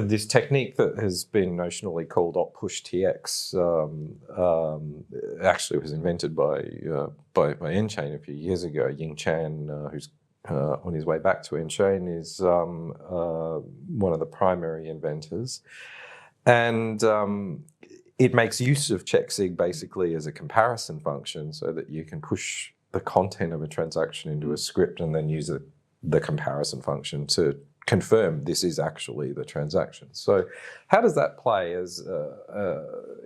this technique that has been notionally called Op-Push-TX actually was invented by N-Chain a few years ago. Ying Chan, who's on his way back to N-Chain, is one of the primary inventors. And it makes use of checksig basically as a comparison function so that you can push the content of a transaction into a script and then use the comparison function to confirm this is actually the transaction. So how does that play as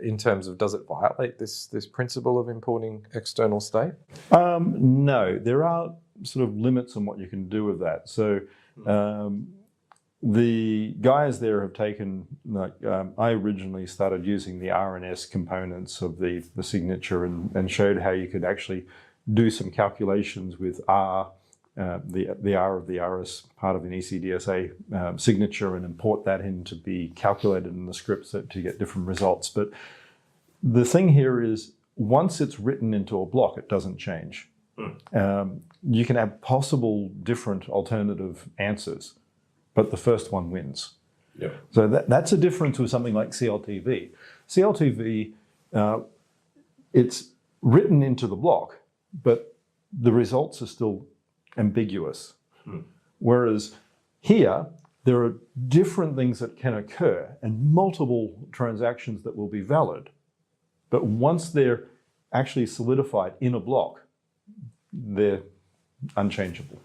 in terms of, does it violate this principle of importing external state? No, there are sort of limits on what you can do with that. So the guys there have taken, like, I originally started using the RNS components of the signature and showed how you could actually do some calculations with R, the R of the RS part of an ECDSA signature, and import that in to be calculated in the scripts to get different results. But the thing here is, once it's written into a block, it doesn't change. You can have possible different alternative answers, but the first one wins. Yeah. So that's a difference with something like CLTV. CLTV, it's written into the block, but the results are still ambiguous. Whereas here, there are different things that can occur and multiple transactions that will be valid. But once they're actually solidified in a block, they're unchangeable.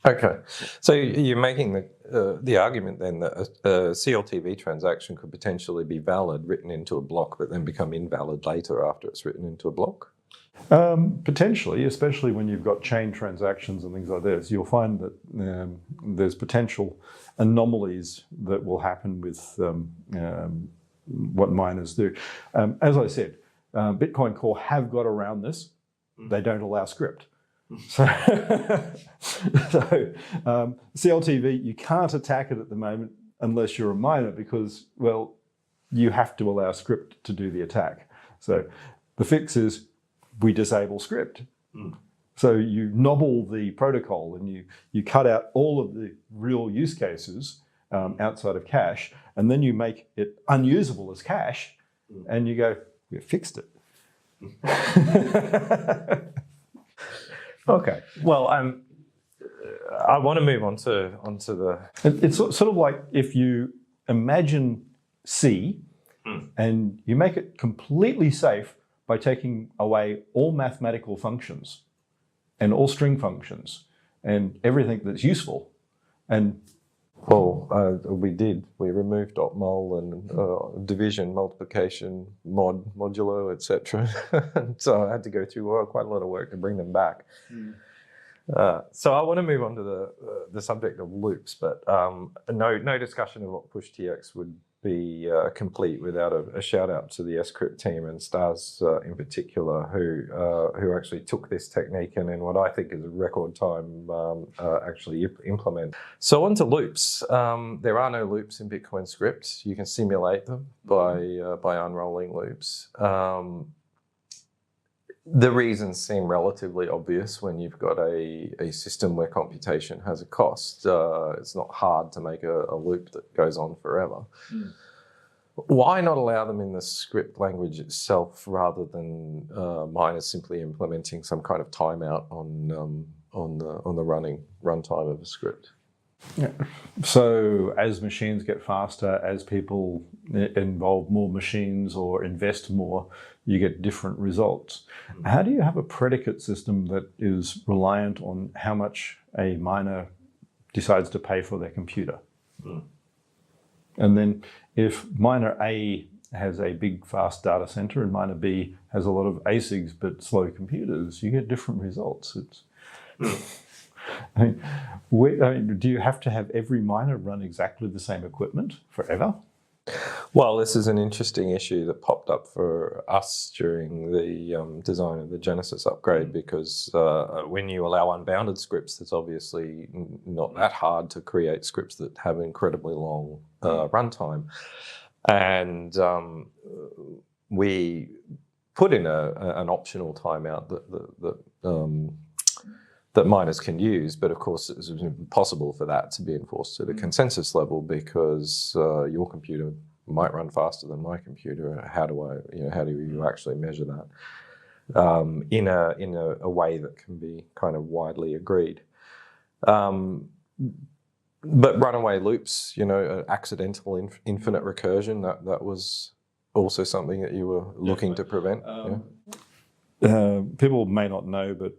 Okay, so you're making the argument then that a CLTV transaction could potentially be valid written into a block, but then become invalid later after it's written into a block? Potentially, especially when you've got chain transactions and things like this, you'll find that there's potential anomalies that will happen with what miners do. As I said, Bitcoin Core have got around this. They don't allow script. So CLTV, you can't attack it at the moment unless you're a miner because, well, you have to allow script to do the attack. So the fix is we disable script. So you nobble the protocol and you cut out all of the real use cases outside of cache, and then you make it unusable as cache, and you go, we fixed it. Okay. Well, I want to move onto the. It's sort of like if you imagine C, and you make it completely safe by taking away all mathematical functions and all string functions and everything that's useful. And well, we removed opmul and division, multiplication, modulo, etc. So I had to go through quite a lot of work to bring them back. So I want to move on to the subject of loops, but no discussion of what push-TX would be complete without a shout out to the Scrypt team and Stars in particular, who actually took this technique and in what I think is a record time actually implement. So on to loops. There are no loops in Bitcoin scripts. You can simulate them by unrolling loops. The reasons seem relatively obvious when you've got a system where computation has a cost. It's not hard to make a loop that goes on forever. Why not allow them in the script language itself rather than miners simply implementing some kind of timeout on the runtime of a script? Yeah. So as machines get faster, as people involve more machines or invest more, you get different results. How do you have a predicate system that is reliant on how much a miner decides to pay for their computer? And then if miner A has a big fast data center and miner B has a lot of ASICs but slow computers, you get different results. I mean, do you have to have every miner run exactly the same equipment forever? Well, this is an interesting issue that popped up for us during the design of the Genesis upgrade, because when you allow unbounded scripts, it's obviously not that hard to create scripts that have incredibly long runtime. And we put in an optional timeout that that miners can use, but of course it's impossible for that to be enforced at a consensus level because your computer might run faster than my computer. How do you actually measure that in a way that can be kind of widely agreed? But runaway loops, accidental infinite recursion, that was also something that you were looking to prevent. People may not know, but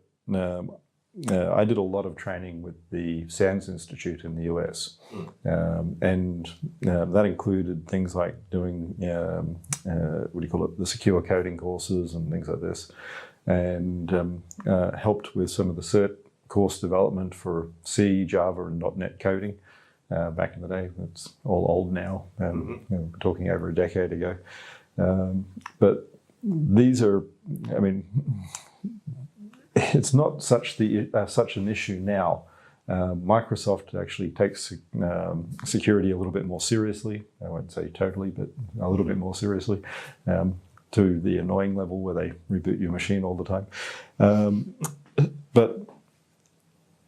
I did a lot of training with the SANS Institute in the US, and that included things like doing the secure coding courses and things like this, and helped with some of the cert course development for C, Java, and .NET coding back in the day. It's all old now, we're talking over a decade ago. But these are, it's not such an issue now. Microsoft actually takes security a little bit more seriously. I won't say totally, but a little bit more seriously, to the annoying level where they reboot your machine all the time. But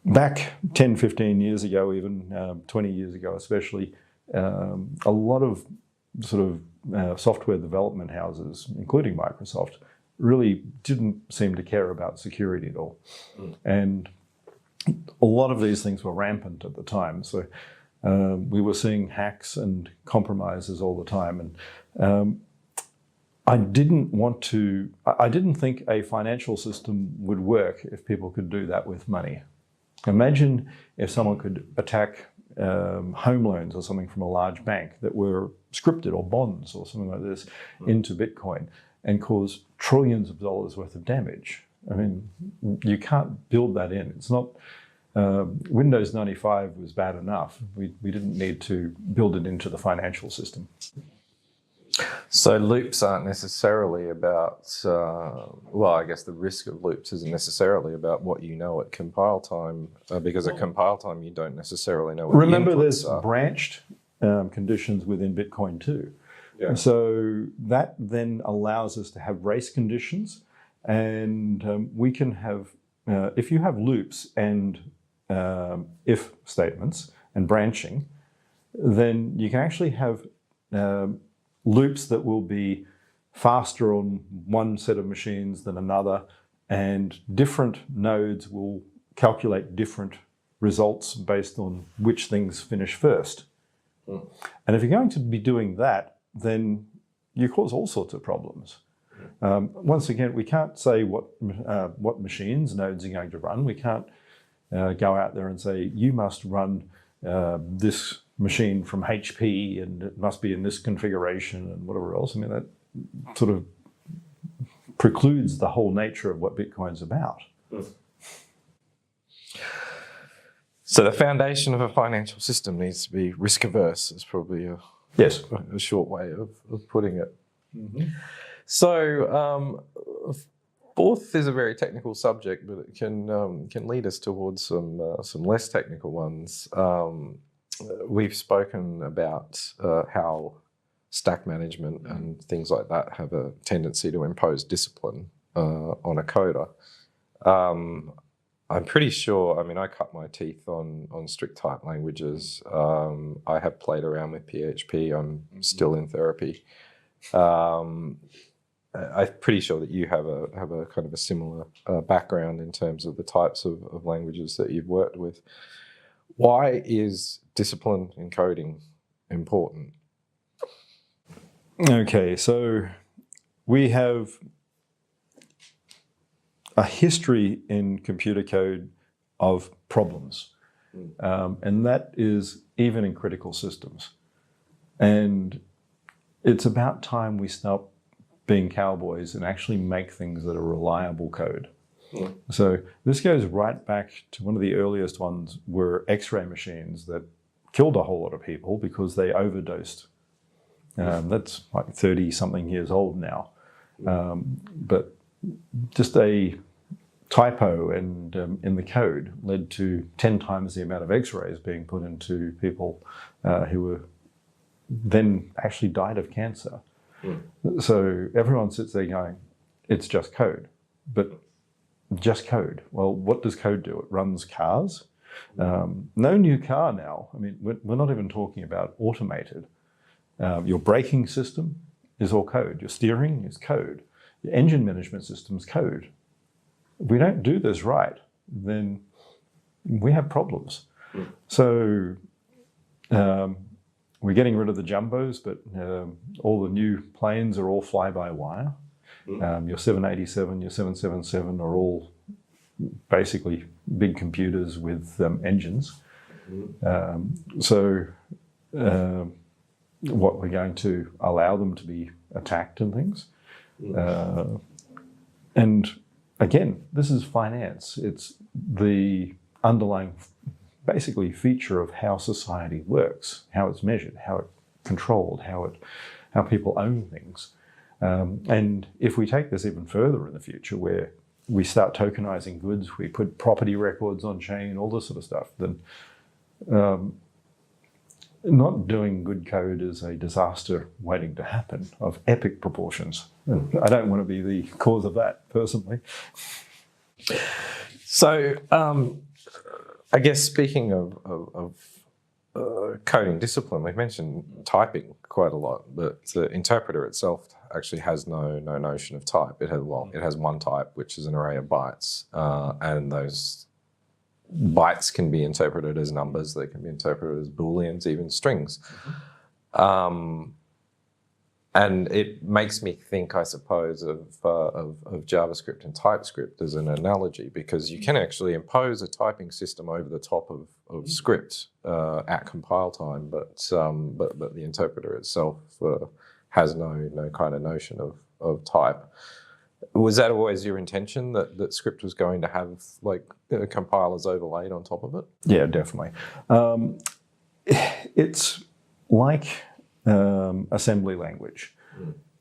back 10, 15 years ago, even 20 years ago especially, a lot of sort of software development houses, including Microsoft, really didn't seem to care about security at all. And a lot of these things were rampant at the time. So we were seeing hacks and compromises all the time. And I didn't think a financial system would work if people could do that with money. Imagine if someone could attack home loans or something from a large bank that were scripted, or bonds or something like this, into Bitcoin and cause trillions of dollars worth of damage. You can't build that in. It's not, Windows 95 was bad enough. We didn't need to build it into the financial system. So loops aren't necessarily about, I guess the risk of loops isn't necessarily about what you know at compile time, because at compile time you don't necessarily know what Remember, the inputs there's are. branched conditions within Bitcoin too. Yeah. So that then allows us to have race conditions, and we can have, if you have loops and if statements and branching, then you can actually have loops that will be faster on one set of machines than another, and different nodes will calculate different results based on which things finish first. And if you're going to be doing that, then you cause all sorts of problems. Once again, we can't say what machines nodes are going to run. We can't go out there and say, you must run this machine from HP and it must be in this configuration and whatever else. That sort of precludes the whole nature of what Bitcoin's about. So the foundation of a financial system needs to be risk averse, is probably a short way of putting it. So fourth is a very technical subject, but it can lead us towards some less technical ones. We've spoken about how stack management and things like that have a tendency to impose discipline on a coder. I'm pretty sure, I cut my teeth on strict type languages. I have played around with PHP. I'm still in therapy. I'm pretty sure that you have a kind of a similar background in terms of the types of languages that you've worked with. Why is discipline in coding important? Okay, so we have a history in computer code of problems, and that is even in critical systems. And it's about time we stop being cowboys and actually make things that are reliable code. So this goes right back to one of the earliest ones were X-ray machines that killed a whole lot of people because they overdosed. That's like 30-something years old now. But just a typo and in the code led to 10 times the amount of X-rays being put into people who were then actually died of cancer. So everyone sits there going, it's just code. But just code. Well, what does code do? It runs cars. No new car now. I mean, we're not even talking about automated. Your braking system is all code. Your steering is code. Your engine management system is code. If we don't do this right, then we have problems. So we're getting rid of the jumbos, but all the new planes are all fly-by-wire. Your 787, your 777 are all basically big computers with engines. What we're going to allow them to be attacked and things. And again, this is finance. It's the underlying basically feature of how society works, how it's measured, how it's controlled, how people own things. And if we take this even further in the future, where we start tokenizing goods, we put property records on chain, all this sort of stuff, then not doing good code is a disaster waiting to happen of epic proportions. And I don't want to be the cause of that personally. So I guess speaking of coding discipline, we've mentioned typing quite a lot, but the interpreter itself actually has no notion of type. It has one type, which is an array of bytes, and those bytes can be interpreted as numbers. They can be interpreted as booleans, even strings. And it makes me think, I suppose, of JavaScript and TypeScript as an analogy, because you can actually impose a typing system over the top of script at compile time, but the interpreter itself has no kind of notion of type. Was that always your intention, that script was going to have like compilers overlaid on top of it? Yeah, definitely. It's like assembly language.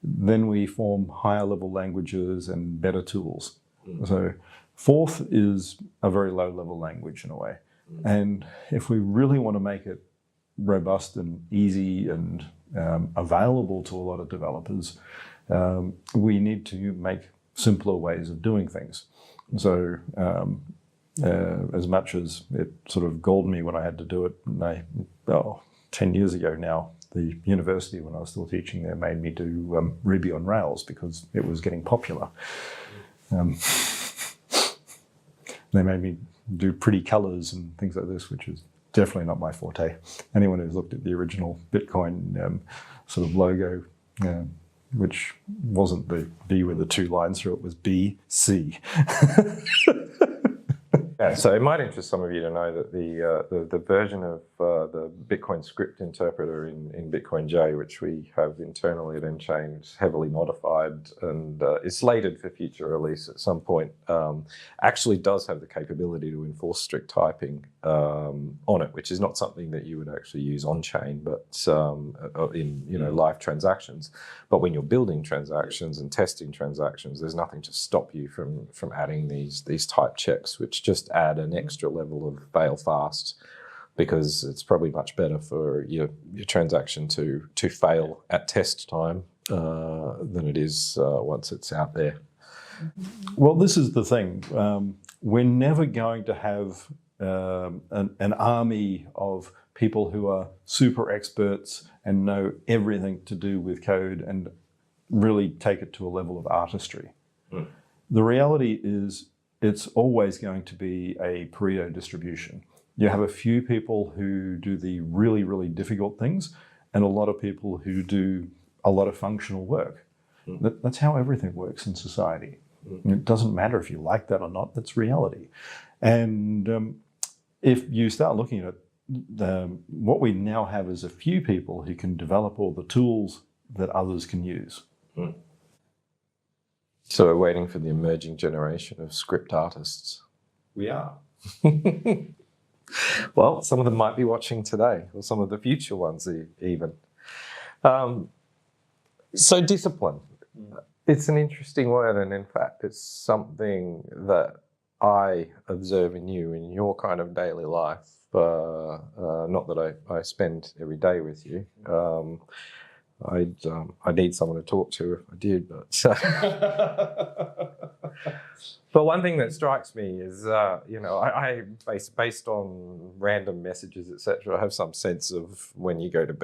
Then we form higher level languages and better tools. So Forth is a very low level language in a way. And if we really want to make it robust and easy and available to a lot of developers, we need to make simpler ways of doing things. So as much as it sort of galled me when I had to do it, 10 years ago now, the university, when I was still teaching there, made me do Ruby on Rails because it was getting popular. They made me do pretty colors and things like this, which is definitely not my forte. Anyone who's looked at the original Bitcoin sort of logo, which wasn't the B with the two lines through it, was BC. Yeah, so it might interest some of you to know that the version of the Bitcoin script interpreter in Bitcoin J, which we have internally at nChain, is heavily modified and is slated for future release at some point, actually does have the capability to enforce strict typing on it, which is not something that you would actually use on chain, but in live transactions. But when you're building transactions and testing transactions, there's nothing to stop you from adding these type checks, which just add an extra level of fail fast, because it's probably much better for your transaction to fail at test time than it is once it's out there. Well, this is the thing. We're never going to have an army of people who are super experts and know everything to do with code and really take it to a level of artistry. The reality is it's always going to be a Pareto distribution. You have a few people who do the really, really difficult things and a lot of people who do a lot of functional work. That's how everything works in society. It doesn't matter if you like that or not, that's reality. And if you start looking at what we now have is a few people who can develop all the tools that others can use. So we're waiting for the emerging generation of script artists. We are. Well, some of them might be watching today, or some of the future ones even. So discipline. It's an interesting word, and in fact, it's something that I observe in you in your kind of daily life. Not that I spend every day with you. I need someone to talk to if I did, but But one thing that strikes me is, I based on random messages, etc. I have some sense of when you go to bed.